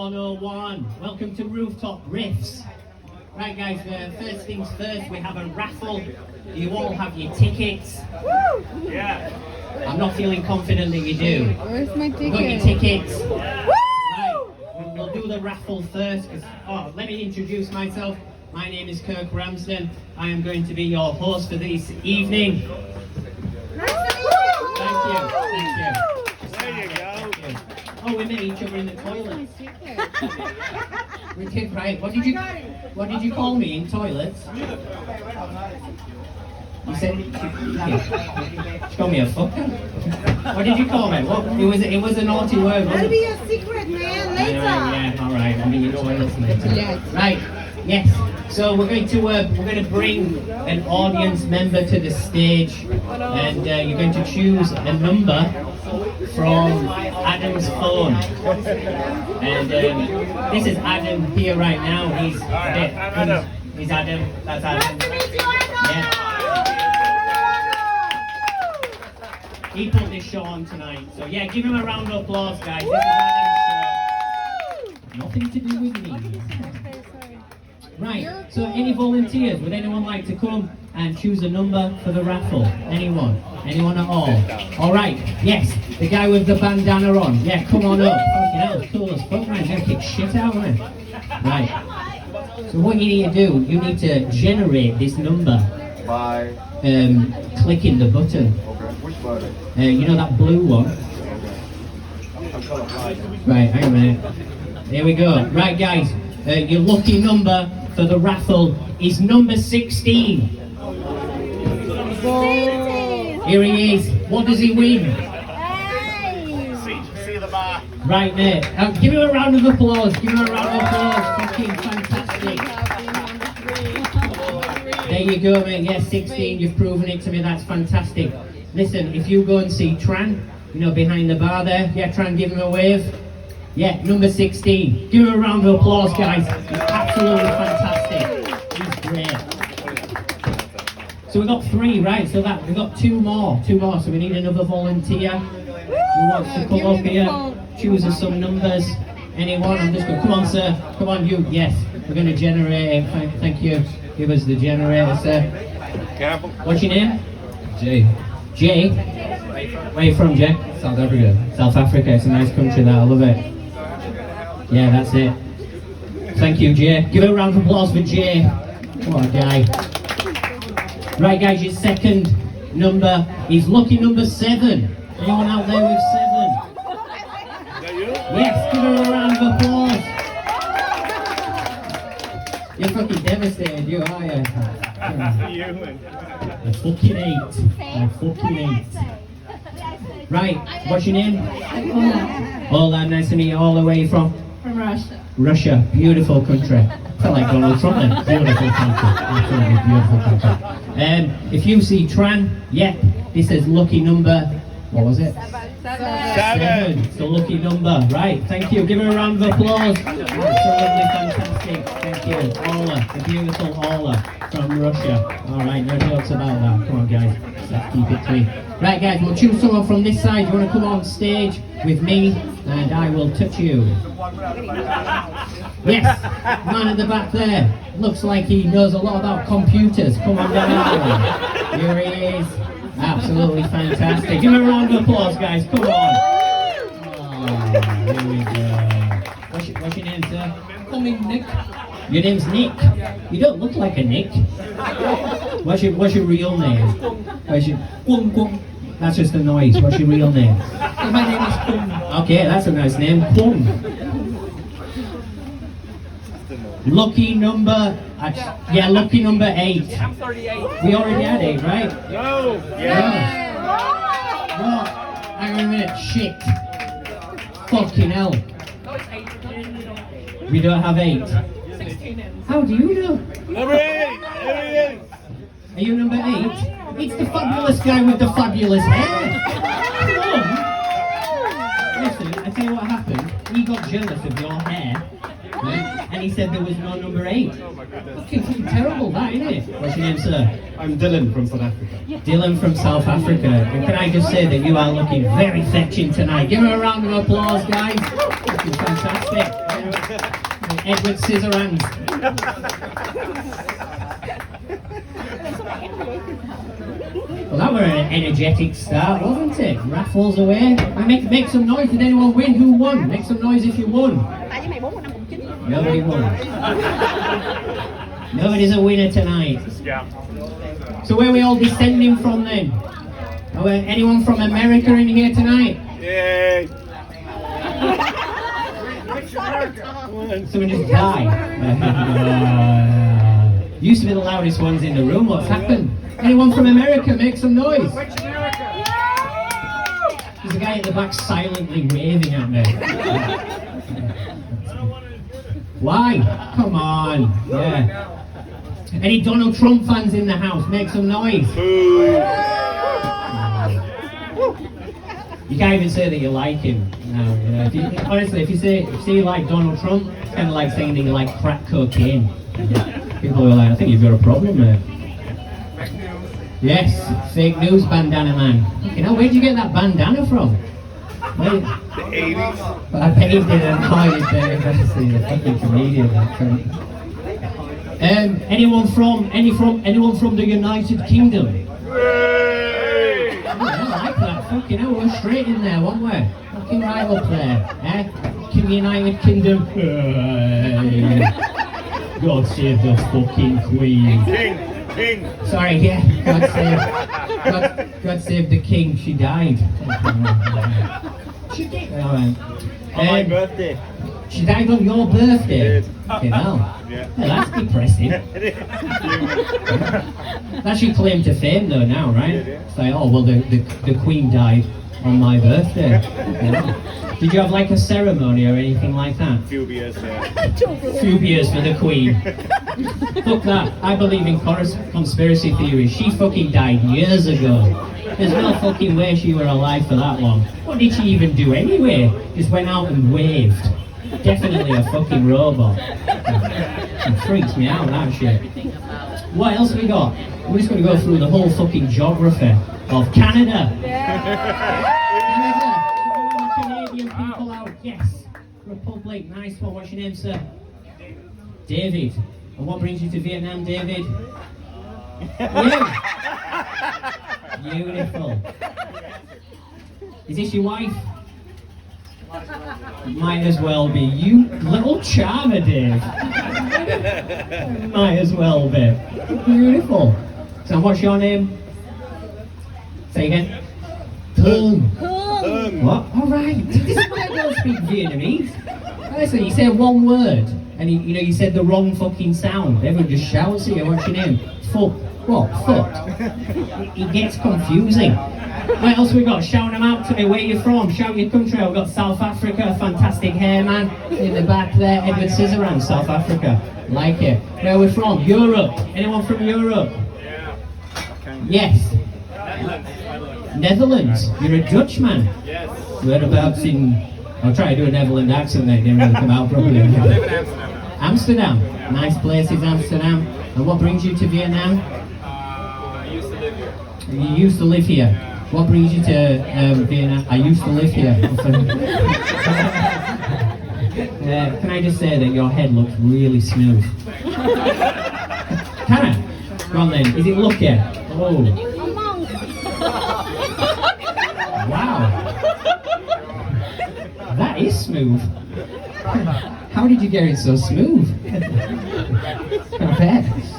101. Welcome to Rooftop Riffs. Right guys, first things first, we have a raffle. You all have your tickets. Woo! Yeah. I'm not feeling confident that you do. Where's my ticket? Got your tickets. Woo! Right, we'll do the raffle first. Let me introduce myself. My name is Kirk Ramsden. I am going to be your host for this evening. Thank you. There you go. Oh, we met each other in the toilet. We did, right? What did you call me in toilets? You said she called me a fucker. What did you call me? What? It was a naughty word. That'll be a secret, man. Later. Yeah, all right. I'll be in toilets later. Yes. Right. Yes. So we're going to bring an audience member to the stage, and you're going to choose a number from Adam's phone. And this is Adam here right now. He's Adam. That's Adam. Yeah. He put this show on tonight. So yeah, give him a round of applause, guys. This is Adam's show. Nothing to do with me. Right, so any volunteers? Would anyone like to come and choose a number for the raffle? Anyone? Anyone at all? Alright, yes, the guy with the bandana on. Yeah, come on up. Fucking hell, cool as fuck, man. He's gonna kick shit out of it. Right. So what you need to do, you need to generate this number by clicking the button. Okay, which button? You know that blue one? Right, hang on a minute. Here we go. Right, guys, your lucky number for the raffle is number 16. Here he is. What does he win? See the bar. Right there. Give him a round of applause. Give him a round of applause. Fucking fantastic. There you go, mate. Yes, 16. You've proven it to me. That's fantastic. Listen, if you go and see Tran, you know, behind the bar there. Yeah, Tran, give him a wave. Yeah, number 16. Give him a round of applause, guys. He's absolutely fantastic. He's great. So we got 3, right? So that we got 2 more. So we need another volunteer who wants to come up here, choose us some numbers. Anyone? I'm just going. Come on, sir. Come on, you. Yes, we're going to generate it. Thank you. Give us the generator, sir. Careful. What's your name? Jay. Jay. Where are you from, Jay? South Africa. South Africa. It's a nice country. That I love it. Yeah, that's it. Thank you, Jay. Give a round of applause for Jay. What a guy. Right, guys, your second number is lucky number 7. Anyone out there with 7? Yes, give her a round of applause. You're fucking devastated, you are you? A fucking 8. A fucking 8. Right, what's your name? Hola, nice to meet you. All the way from Russia. Russia, beautiful country. I feel like Donald Trump then. Beautiful country. Absolutely beautiful country. If you see Tran, yeah, this is lucky number, what was it? 7. It's the lucky number. Right, thank you. Give her a round of applause. Absolutely fantastic. Thank you. Ola, the beautiful Ola from Russia. Alright, no jokes about that. Come on, guys. Let's keep it clean. Right, guys, we'll choose someone from this side. You want to come on stage with me, and I will touch you. Yes, man at the back there. Looks like he knows a lot about computers. Come on down. Here he is. Absolutely fantastic. Give him a round of applause, guys. Come on. Oh, here we go. What's your name, sir? Call me Nick. Your name's Nick. You don't look like a Nick. What's your real name? Kwong Kwong. That's just a noise. What's your real name? My name is Kwong. Okay, that's a nice name. Kwong. Lucky number, lucky number 8. I'm 38. We already had 8, right? No. Yeah. What? Hang on a minute. Shit. Fucking hell. No, it's 8. We don't have 8. 16 is. How do you know? Number 8. Are you number 8? It's the fabulous guy with the fabulous hair. Come on. Listen, I tell you what happened. He got jealous of your hair. Right? And he said there was no number 8. Fucking terrible, that, isn't it? What's your name, sir? I'm Dylan from South Africa. Dylan from South Africa. And can I just say that you are looking very fetching tonight. Give him a round of applause, guys. Fucking fantastic. Edward Scissorhands. Well, that were an energetic start, wasn't it? Raffles away. Make some noise. Did anyone win? Who won? Make some noise if you won. Nobody won. Nobody's a winner tonight. Yeah. So where are we all descending from then? Anyone from America in here tonight? Yay. Someone just died. Used to be the loudest ones in the room. What's happened? Anyone from America, make some noise. There's a guy at the back silently waving at me. Why? Come on. Yeah. Any Donald Trump fans in the house, make some noise. You can't even say that you like him. No, you know, honestly, if you say you like Donald Trump, it's kind of like saying that you like crack cocaine. People are like, I think you've got a problem there. Yes, fake news bandana man. You know, where'd you get that bandana from? The 80s. I bet he didn't hide it there. That's the fucking comedian. Anyone from the United Kingdom? Oh, I like that. Fucking hell, we're straight in there, weren't we? Fucking right up there. King United Kingdom. God save the fucking Queen. King. Sorry, yeah. God save the King. She died. She did. On my birthday. She died on your birthday. Yes. Okay, now. Yeah. Well, that's depressing. That's your claim to fame, though, now, right? Yeah. It's like, oh, well, the Queen died on my birthday. Okay. Did you have like a ceremony or anything like that? Few beers, yeah. Few beers for the Queen. Fuck that. I believe in conspiracy theories. She fucking died years ago. There's no fucking way she were alive for that long. What did she even do anyway? Just went out and waved. Definitely a fucking robot. It freaks me out, that shit. What else we got? We're just going to go through the whole fucking geography of Canada. Canada. All the Canadian people out. Yes. Republic. Nice one. What's your name, sir? David. And what brings you to Vietnam, David? You. Beautiful. Is this your wife? Might as well be. You little charmer, Dave. Might as well be. Beautiful. So what's your name? Say again. Thơm. What? Alright. This is why I don't speak Vietnamese. Honestly, you say one word and you said the wrong fucking sound. Everyone just shouts at you. What's your name? Fuck. What? Fuck. It gets confusing. What else we got? Shout them out to me. Where you from? Shout your country. We've got South Africa. Fantastic hair man in the back there. Edward Scissorhands, South Africa. Like it. Where are we from? Europe. Anyone from Europe? Yeah. Yes. Netherlands. You're a Dutchman. Yes. Whereabouts in... I'll try to do a Netherlands accent there. It didn't really come out properly. Amsterdam. Nice place is Amsterdam. And what brings you to Vietnam? I used to live here. You used to live here. What brings you to Vietnam? I used to live here. Can I just say that your head looks really smooth? Can I? Go on then. Is it lucky? Oh. Wow. That is smooth. How did you get it so smooth? Not bad. It's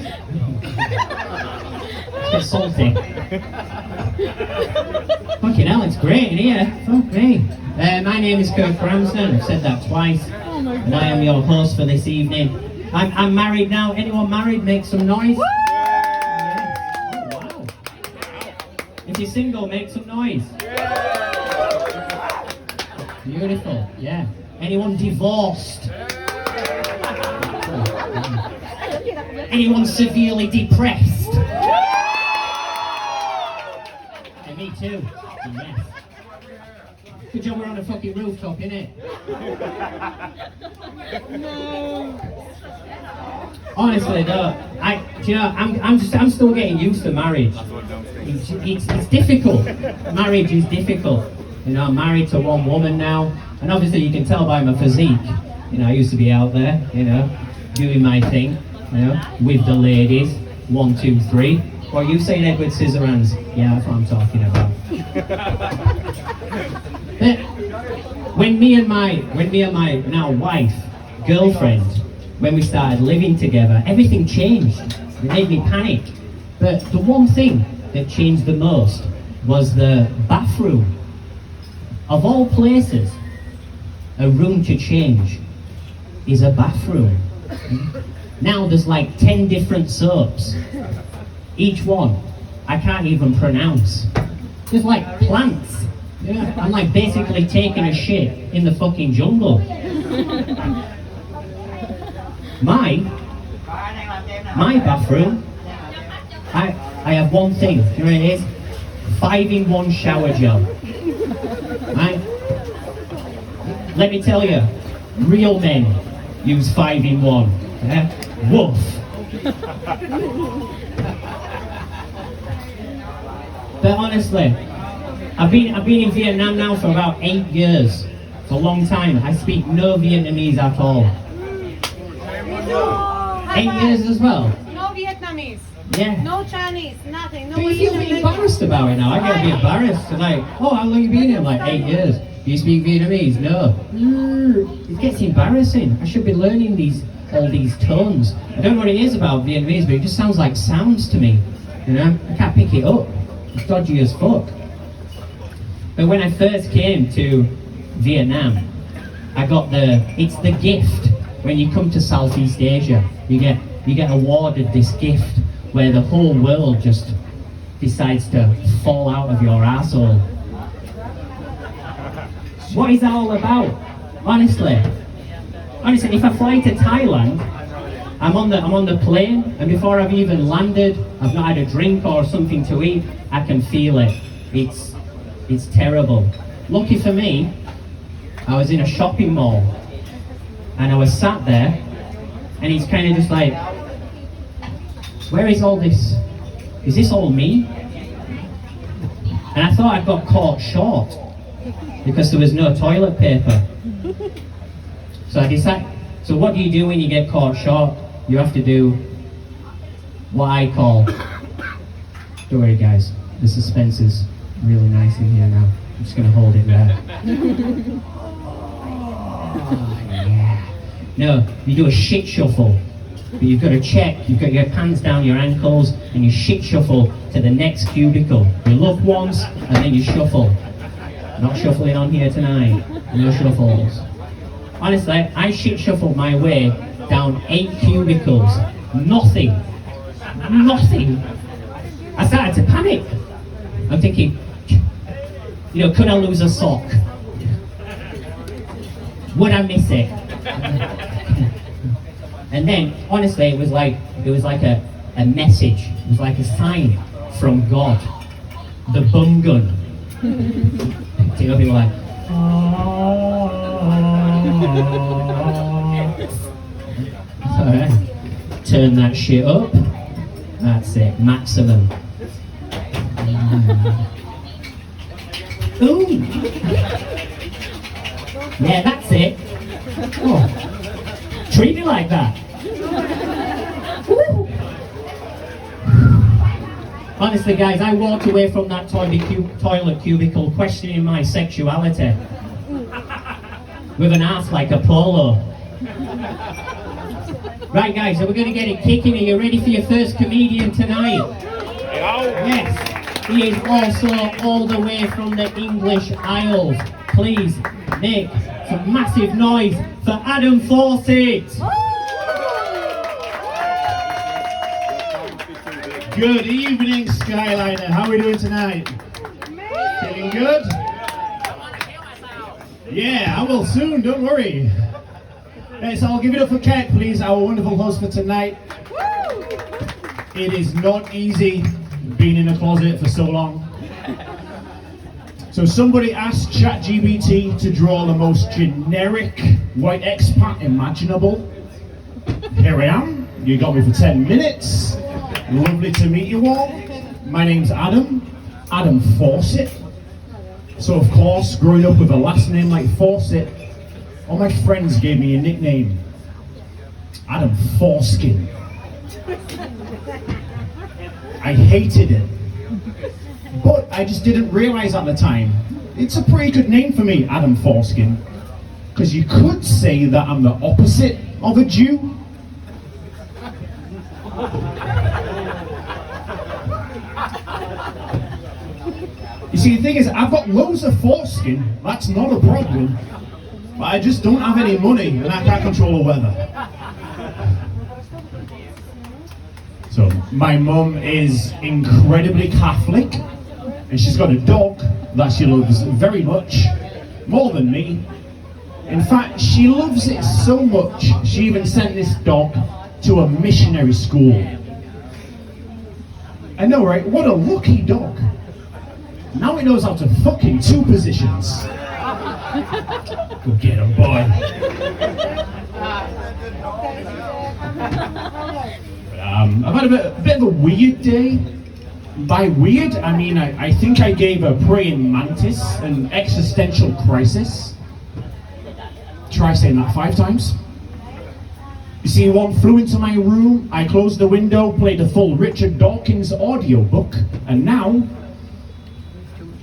a bit salty. Fucking hell, it's great in here. Fuck me. My name is Kirk Ramsden. I've said that twice. And I am your host for this evening. I'm married now. Anyone married? Make some noise. Yeah. Oh, wow. If you're single, make some noise. Beautiful. Yeah. Anyone divorced? Anyone severely depressed? Yeah, me too. Yes. Good job we're on a fucking rooftop, innit? No. Honestly, though, I'm still getting used to marriage. It's difficult. Marriage is difficult. You know, I'm married to one woman now, and obviously you can tell by my physique You know, I used to be out there, you know, doing my thing, you know, with the ladies. 1, 2, 3. What are you saying, Edward Scissorhands? Yeah, that's what I'm talking about. But when me and my now wife, girlfriend, when we started living together, everything changed. It made me panic. But the one thing that changed the most was the bathroom. Of all places, a room to change is a bathroom. Now there's like 10 different soaps. Each one I can't even pronounce. There's like plants. Yeah, I'm like basically taking a shit in the fucking jungle. My bathroom, I have one thing. You know what it is? 5-in-1 shower gel. Right? Let me tell you, real men use 5-in-1. Yeah? Woof. But honestly, I've been in Vietnam now for about 8 years. It's a long time. I speak no Vietnamese at all. 8 years as well. No Vietnamese. Yeah. No Chinese. Nothing. No But you feel Indonesian. embarrassed about it now. I get a bit embarrassed. Like, oh, how long you been here? Like 8 years. Do you speak Vietnamese? No. It gets embarrassing. I should be learning all these tones. I don't know what it is about Vietnamese, but it just sounds like sounds to me. You know, I can't pick it up. It's dodgy as fuck. But when I first came to Vietnam, I got it's the gift. When you come to Southeast Asia, you get awarded this gift where the whole world just decides to fall out of your asshole. What is that all about? Honestly, if I fly to Thailand, I'm on the plane, and before I've even landed, I've not had a drink or something to eat. I can feel it. It's terrible. Lucky for me, I was in a shopping mall, and I was sat there, and he's kind of just like, where is all this? Is this all me? And I thought I got caught short because there was no toilet paper. So I decided, so what do you do when you get caught short? You have to do what I call, don't worry guys, the suspense is really nice in here now. I'm just going to hold it there. Oh, yeah. No, you do a shit shuffle. But you've got to check, you've got your pants down your ankles, and you shit shuffle to the next cubicle. You look once, and then you shuffle. Not shuffling on here tonight. No shuffles. Honestly, I shit shuffled my way down 8 cubicles. Nothing. I started to panic. I'm thinking, you know, could I lose a sock? Would I miss it? And then, honestly, it was like a message. It was like a sign from God. The bum gun. You know, people like, alright. Turn that shit up. That's it, maximum. Ooh. Yeah, that's it. Oh. Treat me like that. Woo. Honestly, guys, I walked away from that toilet cubicle questioning my sexuality. With an ass like a polo. Right, guys, so we're going to get it kicking. Are you ready for your first comedian tonight? Yes. He is also all the way from the English Isles. Please make some massive noise for Adam Fawcett. Good evening, Skyliner. How are we doing tonight? Feeling good? Yeah, I will soon, don't worry. So I'll give it up for Kat, please, our wonderful host for tonight. It is not easy being in a closet for so long. So somebody asked ChatGPT to draw the most generic white expat imaginable. Here I am. You got me for 10 minutes. Lovely to meet you all. My name's Adam Fawcett. So of course, growing up with a last name like Fawcett, all my friends gave me a nickname, Adam Foreskin. I hated it, but I just didn't realize at the time, it's a pretty good name for me, Adam Foreskin, because you could say that I'm the opposite of a Jew. You see, the thing is, I've got loads of foreskin, that's not a problem, but I just don't have any money and I can't control the weather. So, my mum is incredibly Catholic, and she's got a dog that she loves very much, more than me. In fact, she loves it so much, she even sent this dog to a missionary school. I know, right? What a lucky dog. Now he knows how to fuck in 2 positions. Go get him, boy. I've had a bit of a weird day. By weird, I mean I think I gave a praying mantis an existential crisis. Try saying that 5 times. You see, one flew into my room, I closed the window, played a full Richard Dawkins audiobook, and now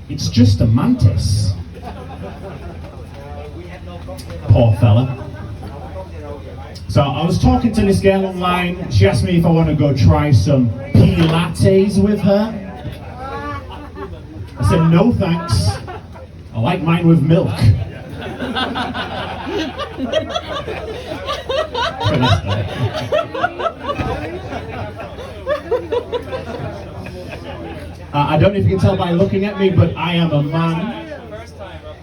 it's just a mantis. Poor fella. So I was talking to this girl online. She asked me if I want to go try some Pilates with her. I said, no thanks. I like mine with milk. I don't know if you can tell by looking at me, but I am a man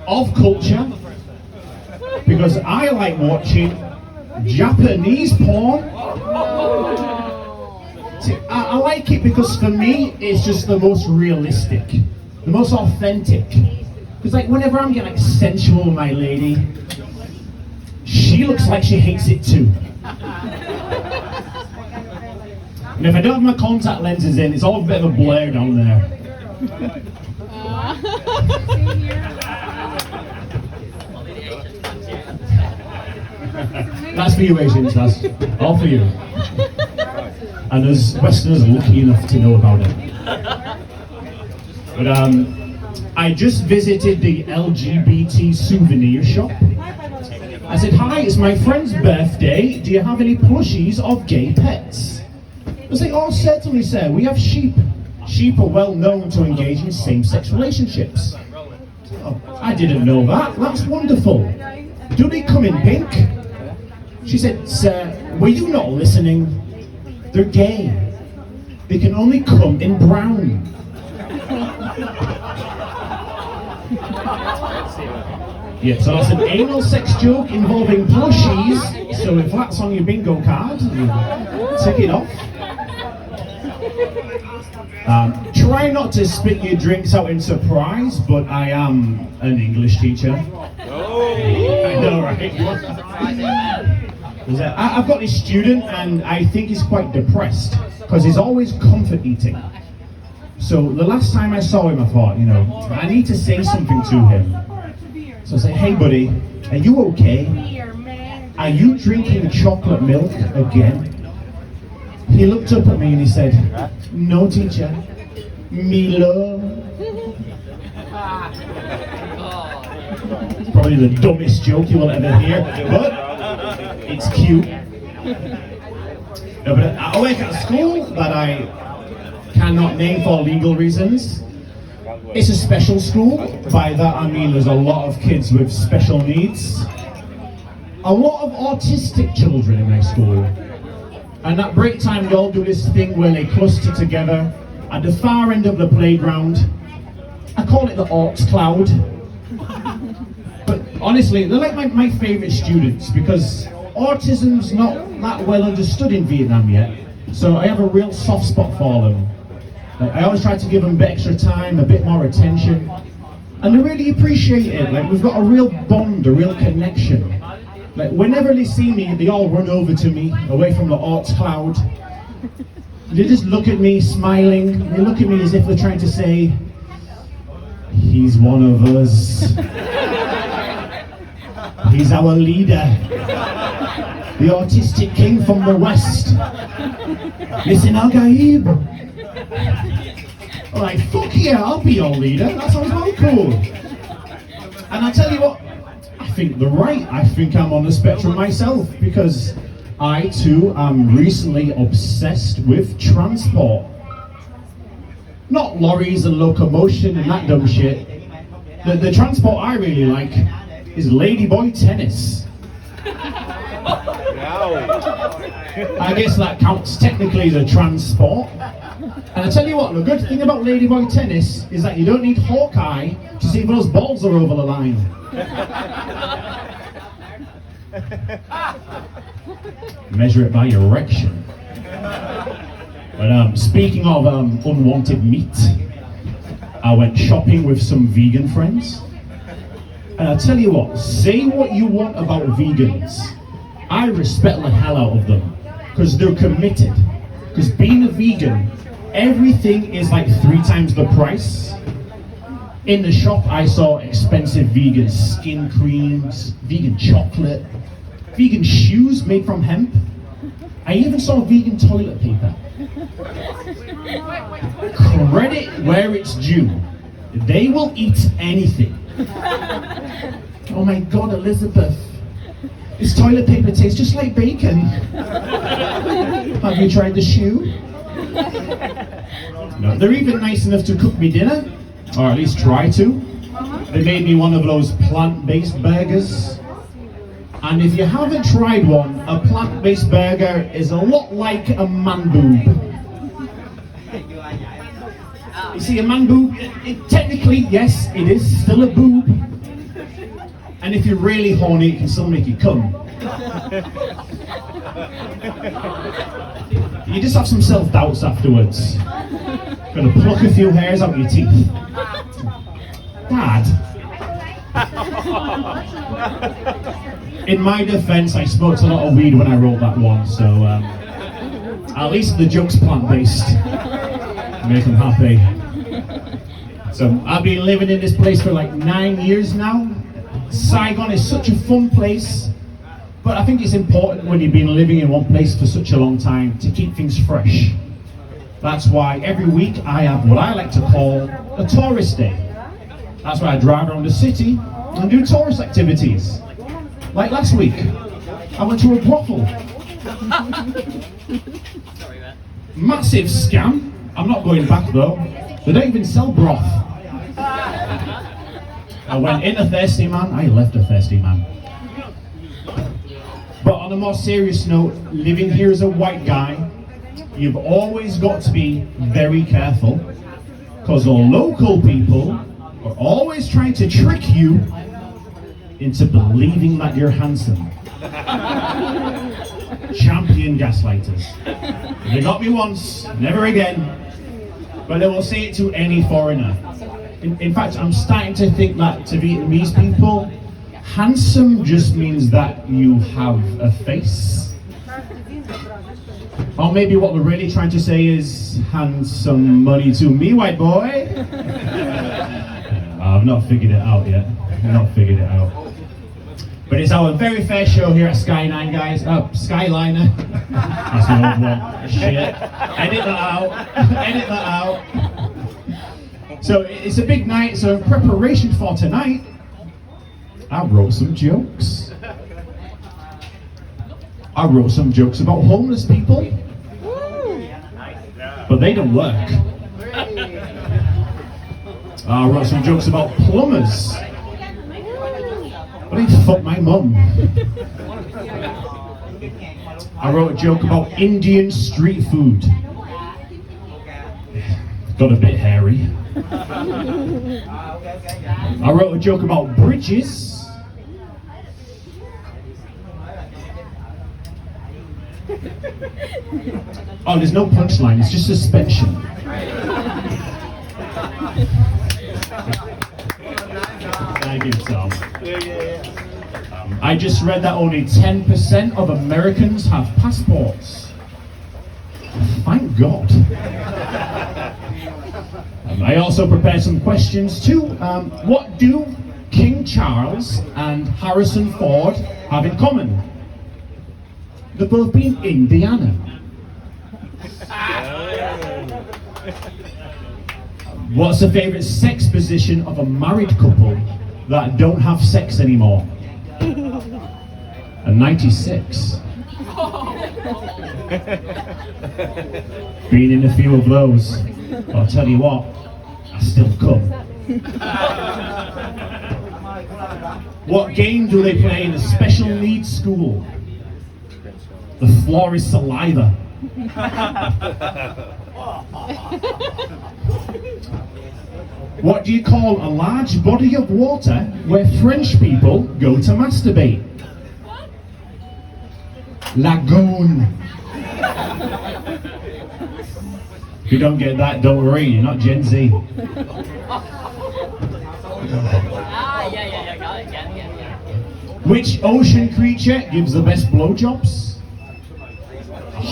of culture because I like watching Japanese porn. See, I like it because for me it's just the most realistic, the most authentic. Because like whenever I'm getting like sensual with my lady, she looks like she hates it too. And if I don't have my contact lenses in, it's all a bit of a blur down there. That's for you, Asians, that's all for you. And us Westerners are lucky enough to know about it. But I just visited the LGBT souvenir shop. I said, hi, it's my friend's birthday. Do you have any plushies of gay pets? I was like, oh, certainly, sir. We have sheep. Sheep are well known to engage in same-sex relationships. Oh, I didn't know that. That's wonderful. Do they come in pink? She said, sir, were you not listening? They're gay. They can only come in brown. Yeah, so that's an anal sex joke involving plushies. So if that's on your bingo card, tick it off. Try not to spit your drinks out in surprise, but I am an English teacher. Oh. I know, right? I've got this student and I think he's quite depressed because he's always comfort eating. So the last time I saw him, I thought, you know, I need to say something to him. So I said, hey buddy, are you okay? Are you drinking chocolate milk again? He looked up at me and he said, no teacher, me love. It's probably the dumbest joke you will ever hear, but it's cute. No, but I work at a school that I cannot name for legal reasons. It's a special school. By that I mean there's a lot of kids with special needs. A lot of autistic children in my school. And at break time they all do this thing where they cluster together at the far end of the playground. I call it the arts cloud. But honestly, they're like my favourite students because autism's not that well understood in Vietnam yet. So I have a real soft spot for them. Like, I always try to give them a bit extra time, a bit more attention. And they really appreciate it. Like, we've got a real bond, a real connection. Like, whenever they see me, they all run over to me, away from the arts cloud. They just look at me, smiling. They look at me as if they're trying to say, he's one of us. He's our leader. The autistic king from the west. Listen, Al Gaib. Alright, fuck yeah, I'll be your leader. That sounds well cool. And I tell you what, I think they're right. I think I'm on the spectrum myself because I too am recently obsessed with transport. Not lorries and locomotion and that dumb shit. The transport I really like is ladyboy tennis. I guess that counts technically as a transport. And I tell you what, the good thing about ladyboy tennis is that you don't need Hawkeye to see if those balls are over the line. Measure it by erection. But speaking of unwanted meat, I went shopping with some vegan friends. And I tell you what, say what you want about vegans. I respect the hell out of them because they're committed. Because being a vegan, everything is like 3 times the price. In the shop, I saw expensive vegan skin creams, vegan chocolate, vegan shoes made from hemp. I even saw vegan toilet paper. Credit where it's due. They will eat anything. Oh my God, Elizabeth. This toilet paper tastes just like bacon. Have you tried the shoe? No, they're even nice enough to cook me dinner, or at least try to. They made me one of those plant-based burgers. And if you haven't tried one, a plant-based burger is a lot like a man boob. You see, a man boob, technically, yes, it is still a boob. And if you're really horny, it can still make you come. You just have some self-doubts afterwards. Gonna pluck a few hairs out your teeth. Dad. In my defense, I smoked a lot of weed when I wrote that one, so at least the joke's plant-based. Make them happy. So I've been living in this place for like 9 years now. Saigon is such a fun place, but I think it's important when you've been living in one place for such a long time to keep things fresh. That's why every week I have what I like to call a tourist day. That's why I drive around the city and do tourist activities. Like last week, I went to a brothel. Massive scam. I'm not going back though. They don't even sell broth. I went in a thirsty man, I left a thirsty man. But on a more serious note, living here as a white guy, you've always got to be very careful, because the local people are always trying to trick you into believing that you're handsome. Champion gaslighters. They got me once, never again, but they will say it to any foreigner. In fact, I'm starting to think that to Vietnamese people, handsome just means that you have a face. Or maybe what we're really trying to say is, hand some money to me, white boy. I've not figured it out yet. But it's our very fair show here at Skyliner, guys. Skyliner. That's an old one. Shit. Edit that out. So it's a big night, so in preparation for tonight, I wrote some jokes. I wrote some jokes about homeless people, but they don't work. I wrote some jokes about plumbers, but they fuck my mum. I wrote a joke about Indian street food. Got a bit hairy. I wrote a joke about bridges. Oh, there's no punchline, it's just suspension. Thank you, Tom. I just read that only 10% of Americans have passports. Thank God. I also prepared some questions too. What do King Charles and Harrison Ford have in common? They've both been Indiana. What's the favourite sex position of a married couple that don't have sex anymore? A 96. Been in a few of those. I'll tell you what, I still come. What game do they play in a special needs school? The floor is saliva. What do you call a large body of water where French people go to masturbate? Lagoon. If you don't get that, don't worry, you're not Gen Z. Yeah, got it. Which ocean creature gives the best blowjobs?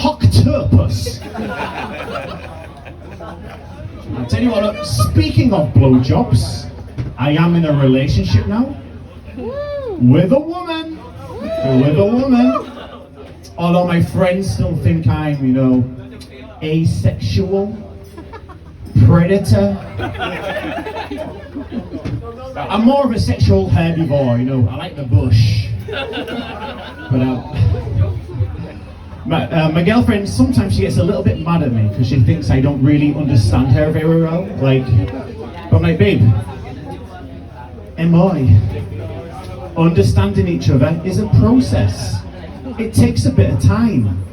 Octopus. I'll tell you what, look, speaking of blowjobs, I am in a relationship now. With a woman. Although my friends still think I'm, asexual, predator. I'm more of a sexual herbivore, I like the bush. But my girlfriend, sometimes she gets a little bit mad at me because she thinks I don't really understand her very well. But I'm like, babe, understanding each other is a process. It takes a bit of time.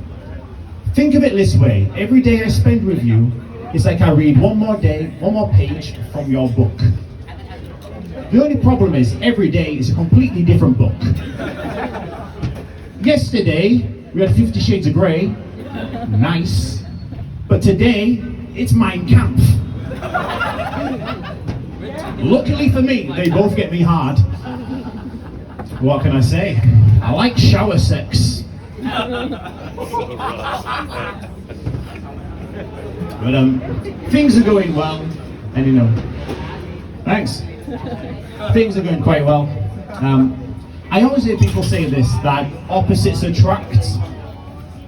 Think of it this way, every day I spend with you, it's like I read one more page from your book. The only problem is, every day is a completely different book. Yesterday, we had 50 Shades of Grey, nice. But today, it's Mein Kampf. Luckily for me, they both get me hard. What can I say? I like shower sex. But things are going well, and thanks. Things are going quite well. I always hear people say this, that opposites attract,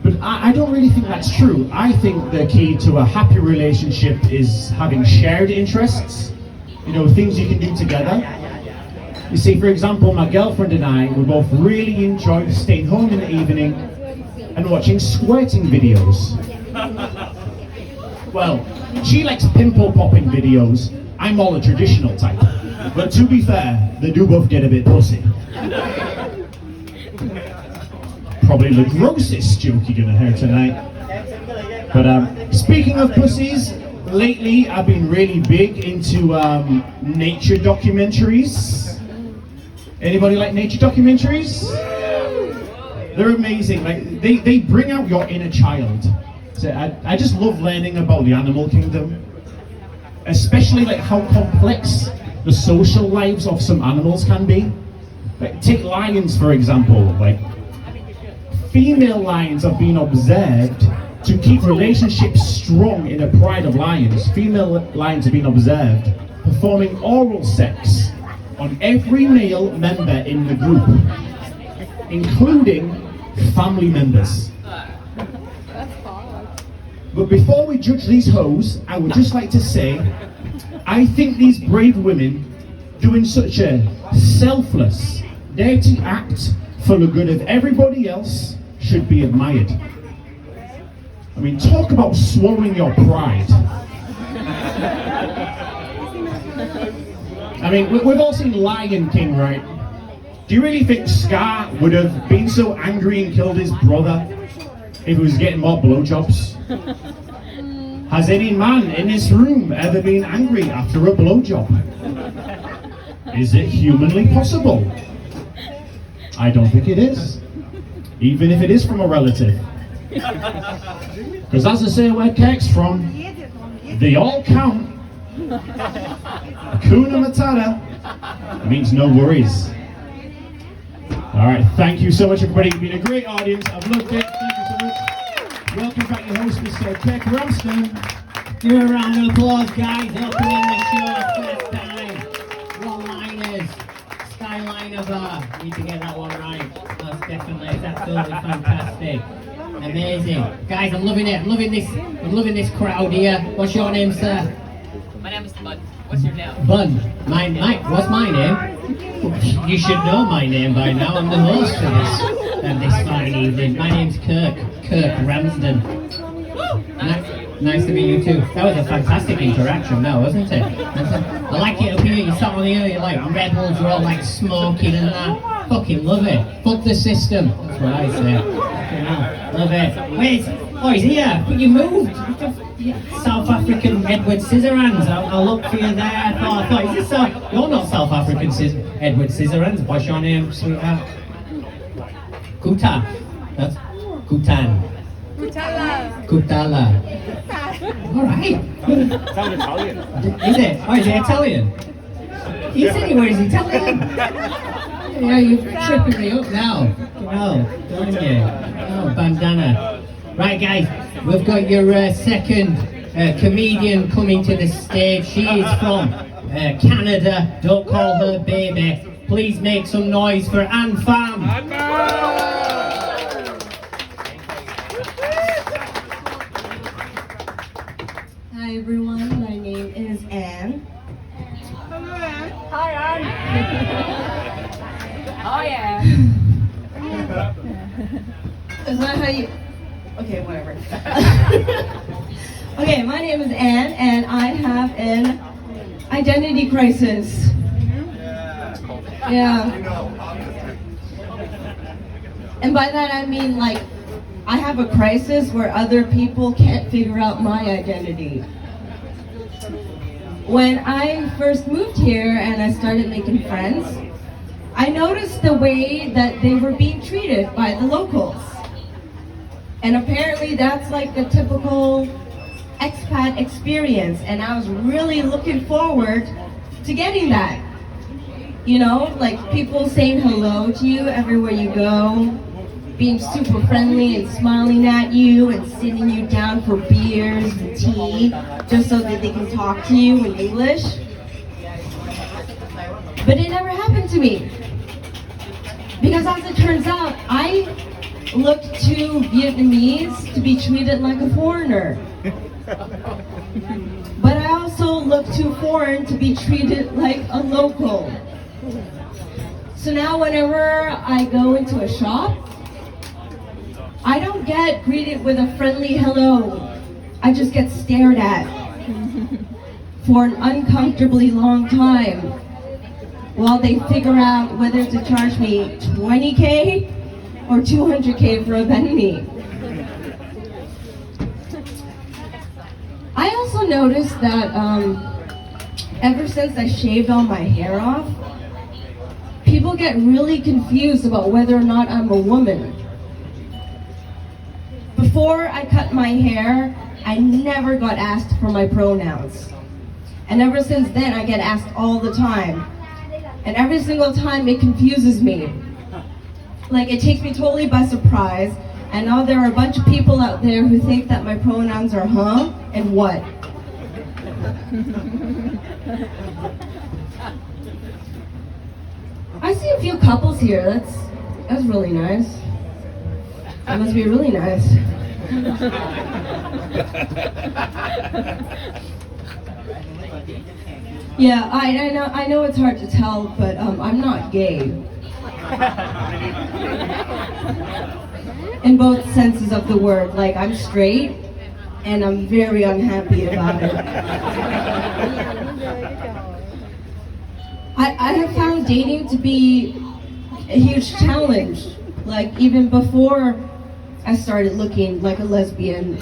but I don't really think that's true. I think the key to a happy relationship is having shared interests, things you can do together. You see, for example, my girlfriend and I, we both really enjoy staying home in the evening and watching squirting videos. Well, she likes pimple popping videos. I'm all a traditional type. But to be fair, they do both get a bit pussy. Probably the grossest joke you're gonna hear tonight. But speaking of pussies, lately I've been really big into nature documentaries. Anybody like nature documentaries? They're amazing. They bring out your inner child. So I just love learning about the animal kingdom, especially how complex the social lives of some animals can be. Take lions for example. Female lions have been observed to keep relationships strong in a pride of lions. Female lions have been observed performing oral sex on every male member in the group, including family members. But before we judge these hoes, I would just like to say, I think these brave women doing such a selfless, dirty act for the good of everybody else should be admired. I mean, talk about swallowing your pride. I mean, we've all seen Lion King, right? Do you really think Scar would have been so angry and killed his brother if he was getting more blowjobs? Has any man in this room ever been angry after a blowjob? Is it humanly possible? I don't think it is. Even if it is from a relative. Because as I say where Keck's from, they all count. Hakuna Matata means no worries. Alright, thank you so much everybody. You've been a great audience. I've loved it. Thank you so much. Welcome back your host, Mr. Keck Ramsden. Give a round of applause, guys. Helping in the show first time. One-liners. Skyliner bar. Need to get that one right. Most definitely. It's absolutely fantastic. Amazing. Guys, I'm loving it. I'm loving this crowd here. What's your name, sir? My name is Bud. What's your name? Bun. What's my name? You should know my name by now. I'm the host for this fine evening. My name's Kirk Ramsden. Nice to meet you too. That was a fantastic interaction now, wasn't it? I like it up here. You sat on here, you're like rebels, you're all like smoking and that. Fucking love it. Fuck the system. That's what I say. Fucking hell. Love it. Wait, oh, he's here. But you moved. South African Edward Scissorhands. I'll look for you there. I thought, is this you're not South African Edward Scissorhands. What's your name, sweetheart? Kuta. That's Kutan. Kutala. Alright. Sounds Italian. Is it? Oh, is it Italian? He said he was Italian. Yeah, you're tripping me up now. Oh, don't you? Oh, bandana. Right, guys, we've got your second comedian coming to the stage. She is from Canada. Don't call her baby. Please make some noise for Anne Pham. Hi everyone, my name is Anne. Hi, Anne. Oh yeah. Is that how you... Okay, whatever. Okay, my name is Anne and I have an identity crisis. Yeah. And by that I mean like, I have a crisis where other people can't figure out my identity. When I first moved here and I started making friends, I noticed the way that they were being treated by the locals. And apparently that's like the typical expat experience, and I was really looking forward to getting that. You know, like people saying hello to you everywhere you go, being super friendly and smiling at you and sitting you down for beers and tea just so that they can talk to you in English. But it never happened to me. Because as it turns out, I look too Vietnamese to be treated like a foreigner. But I also look too foreign to be treated like a local. So now whenever I go into a shop, I don't get greeted with a friendly hello. I just get stared at for an uncomfortably long time while they figure out whether to charge me 20K or 200K for a banh mi. I also noticed that ever since I shaved all my hair off, people get really confused about whether or not I'm a woman. Before I cut my hair, I never got asked for my pronouns. And ever since then, I get asked all the time. And every single time it confuses me. Like, it takes me totally by surprise. And now there are a bunch of people out there who think that my pronouns are huh and what. I see a few couples here. That's really nice. That must be really nice. Yeah, I know it's hard to tell, but I'm not gay. In both senses of the word. Like, I'm straight, and I'm very unhappy about it. I have found dating to be a huge challenge. Like, even before I started looking like a lesbian.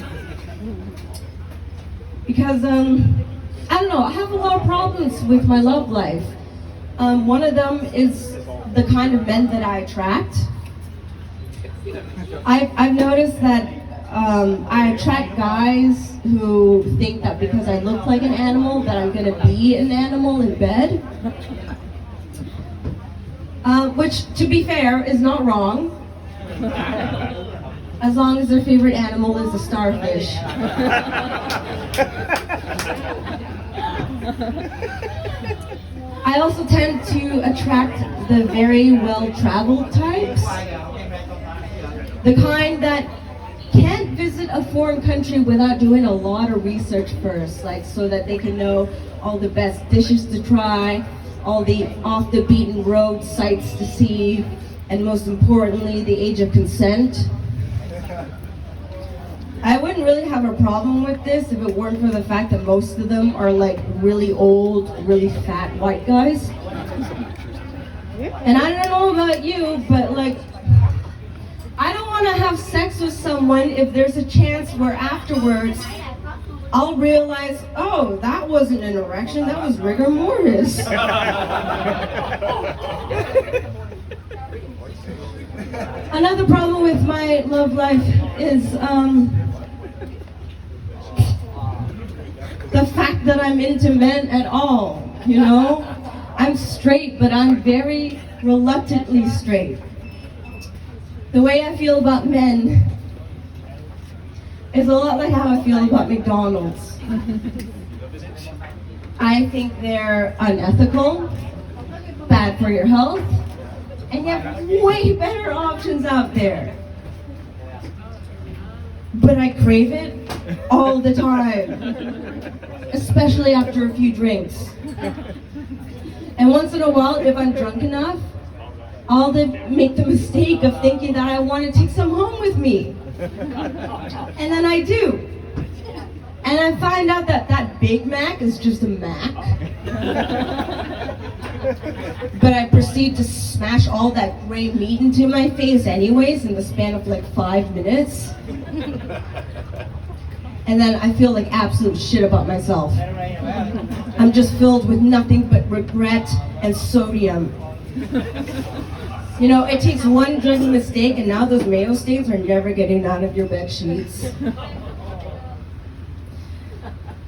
Because, I don't know, I have a lot of problems with my love life. One of them is the kind of men that I attract. I've noticed that I attract guys who think that because I look like an animal, that I'm gonna be an animal in bed. Which, to be fair, is not wrong. As long as their favorite animal is a starfish. I also tend to attract the very well-traveled types. The kind that can't visit a foreign country without doing a lot of research first, like so that they can know all the best dishes to try, all the off the beaten road sights to see, and most importantly, the age of consent. I wouldn't really have a problem with this if it weren't for the fact that most of them are like really old, really fat white guys. And I don't know about you, but like, I don't want to have sex with someone if there's a chance where afterwards I'll realize, oh, that wasn't an erection, that was rigor mortis. Another problem with my love life is the fact that I'm into men at all, you know? I'm straight, but I'm very reluctantly straight. The way I feel about men is a lot like how I feel about McDonald's. I think they're unethical, bad for your health, and you have way better options out there. But I crave it all the time, especially after a few drinks. And once in a while, if I'm drunk enough, I'll make the mistake of thinking that I want to take some home with me. And then I do. And I find out that that Big Mac is just a Mac. But I proceed to smash all that gray meat into my face anyways in the span of like 5 minutes. And then I feel like absolute shit about myself. I'm just filled with nothing but regret and sodium. You know, it takes one drinking mistake and now those mayo stains are never getting out of your bed sheets.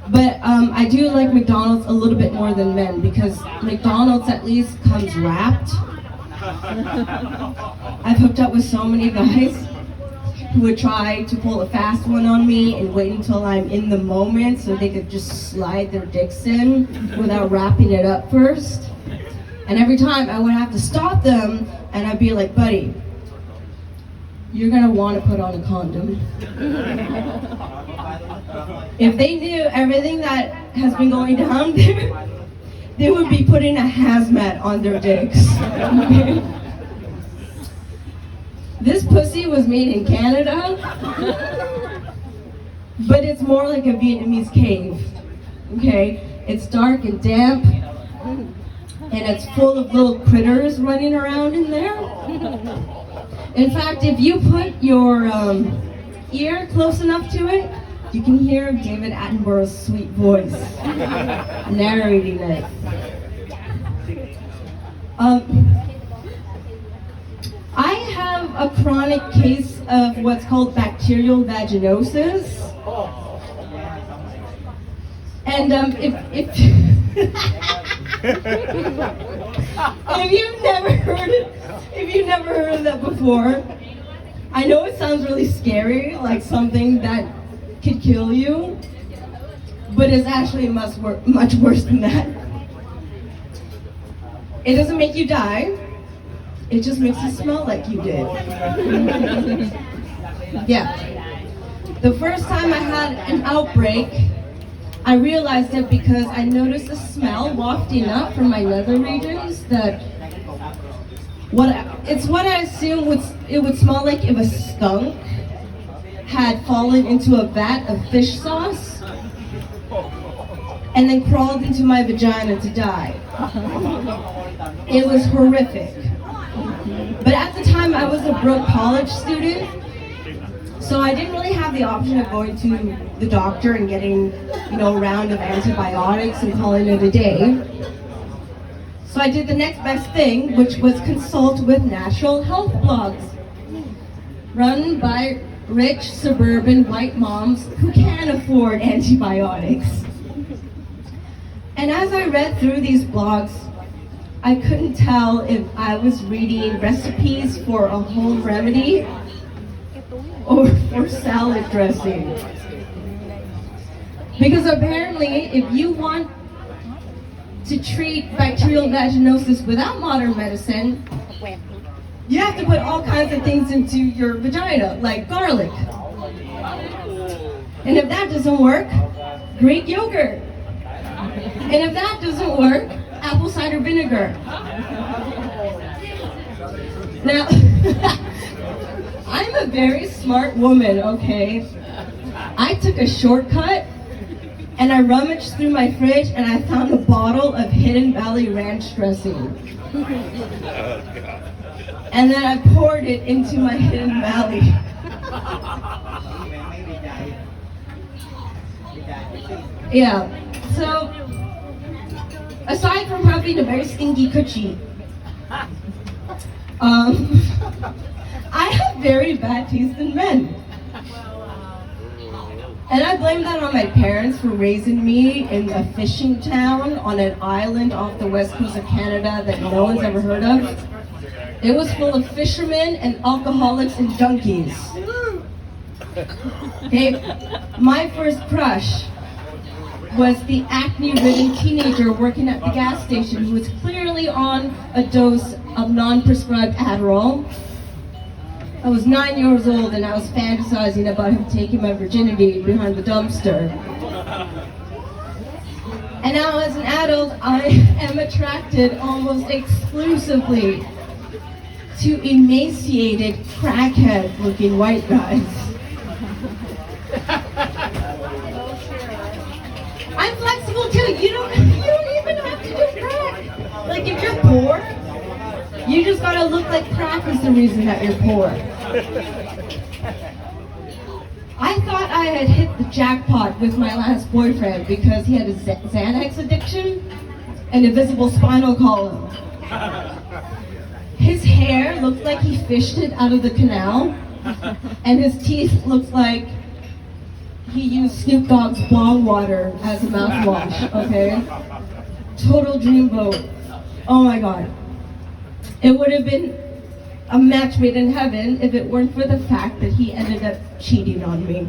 But I do like McDonald's a little bit more than men because McDonald's at least comes wrapped. I've hooked up with so many guys who would try to pull a fast one on me and wait until I'm in the moment so they could just slide their dicks in without wrapping it up first. And every time I would have to stop them and I'd be like, buddy, you're gonna want to put on a condom. If they knew everything that has been going down there, they would be putting a hazmat on their dicks. This pussy was made in Canada, but it's more like a Vietnamese cave, okay? It's dark and damp, and it's full of little critters running around in there. In fact, if you put your ear close enough to it, you can hear David Attenborough's sweet voice narrating it. I have a chronic case of what's called bacterial vaginosis. And if you've never heard of that before, I know it sounds really scary, like something that could kill you, but it's actually much worse than that. It doesn't make you die. It just makes you smell like you did. Yeah. The first time I had an outbreak, I realized it because I noticed a smell wafting up from my nether regions that what I assume it would smell like if a skunk had fallen into a vat of fish sauce and then crawled into my vagina to die. It was horrific. But at the time I was a broke college student, so I didn't really have the option of going to the doctor and getting, a round of antibiotics and calling it a day. So I did the next best thing, which was consult with natural health blogs run by rich suburban white moms who can afford antibiotics. And as I read through these blogs, I couldn't tell if I was reading recipes for a home remedy or for salad dressing. Because apparently, if you want to treat bacterial vaginosis without modern medicine, you have to put all kinds of things into your vagina, like garlic. And if that doesn't work, Greek yogurt. And if that doesn't work, apple cider vinegar. Now, I'm a very smart woman, okay? I took a shortcut and I rummaged through my fridge and I found a bottle of Hidden Valley Ranch dressing. And then I poured it into my Hidden Valley. Yeah, so aside from having a very stinky coochie, I have very bad taste in men. And I blame that on my parents for raising me in a fishing town on an island off the west coast of Canada that no one's ever heard of. It was full of fishermen and alcoholics and junkies. Okay, my first crush was the acne-ridden teenager working at the gas station who was clearly on a dose of non-prescribed Adderall. I was 9 years old and I was fantasizing about him taking my virginity behind the dumpster. And now as an adult, I am attracted almost exclusively to emaciated, crackhead-looking white guys. I'm flexible too. You don't even have to do crack. Like if you're poor, you just gotta look like crack is the reason that you're poor. I thought I had hit the jackpot with my last boyfriend because he had a Xanax addiction and a visible spinal column. His hair looked like he fished it out of the canal, and his teeth looked like he used Snoop Dogg's bong water as a mouthwash, okay? Total dreamboat. Oh my God. It would have been a match made in heaven if it weren't for the fact that he ended up cheating on me.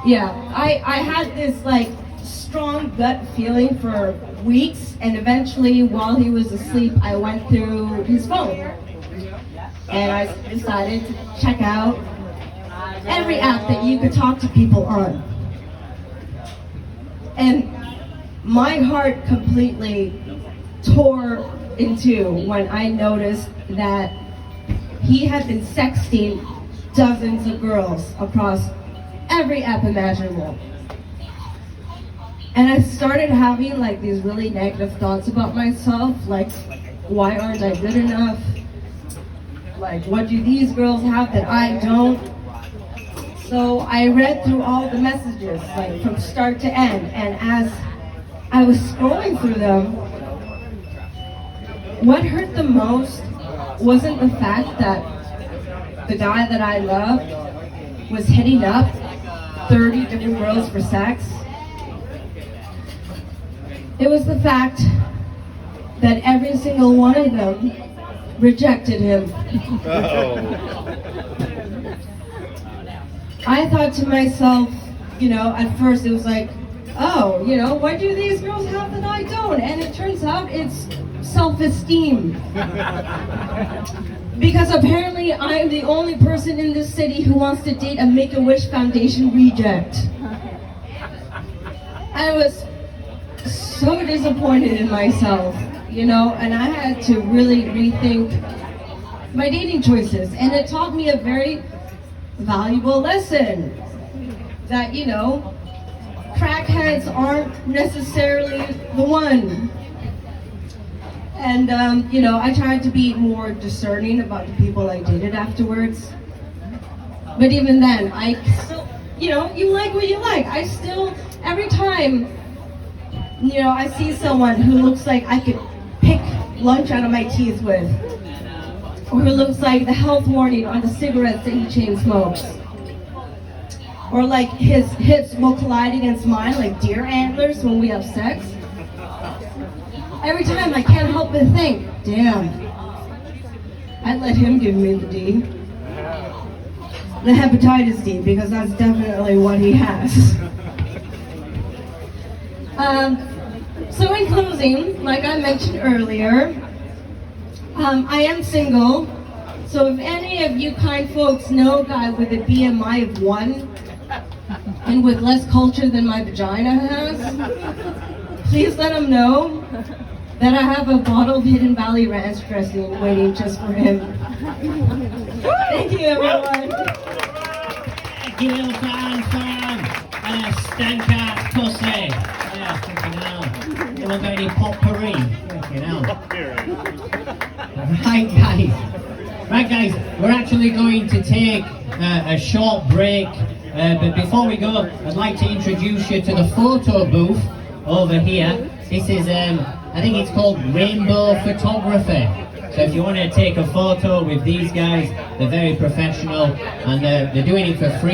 Yeah, I had this like strong gut feeling for weeks, and eventually while he was asleep, I went through his phone. And I decided to check out every app that you could talk to people on. And my heart completely tore in two when I noticed that he had been sexting dozens of girls across every app imaginable. And I started having like these really negative thoughts about myself, like, why aren't I good enough? Like, what do these girls have that I don't? So I read through all the messages, like from start to end, and as I was scrolling through them, what hurt the most wasn't the fact that the guy that I loved was hitting up 30 different girls for sex. It was the fact that every single one of them rejected him. I thought to myself, at first it was like, oh, what do these girls have that I don't? And it turns out it's self-esteem. Because apparently I'm the only person in this city who wants to date a Make-A-Wish Foundation reject. I was so disappointed in myself, and I had to really rethink my dating choices. And it taught me a very valuable lesson that, crackheads aren't necessarily the one. And, I tried to be more discerning about the people I dated afterwards. But even then, I still, you like what you like. I still, every time, I see someone who looks like I could pick lunch out of my teeth with, or who looks like the health warning on the cigarettes that he chain smokes, or like his hips will collide against mine like deer antlers when we have sex. Every time I can't help but think, damn, I'd let him give me the D. The hepatitis D, because that's definitely what he has. So in closing, like I mentioned earlier, I am single. So if any of you kind folks know a guy with a BMI of 1 and with less culture than my vagina has, please let him know that I have a bottle of Hidden Valley Ranch dressing waiting just for him. Thank you, everyone. Thank you, little fan. And a stank-ass pussy. Yeah, fucking hell. You want any potpourri? Fucking hell. Right, guys, we're actually going to take a short break. But before we go, I'd like to introduce you to the photo booth over here. This is, I think it's called Rainbow Photography. So if you want to take a photo with these guys, they're very professional and they're doing it for free.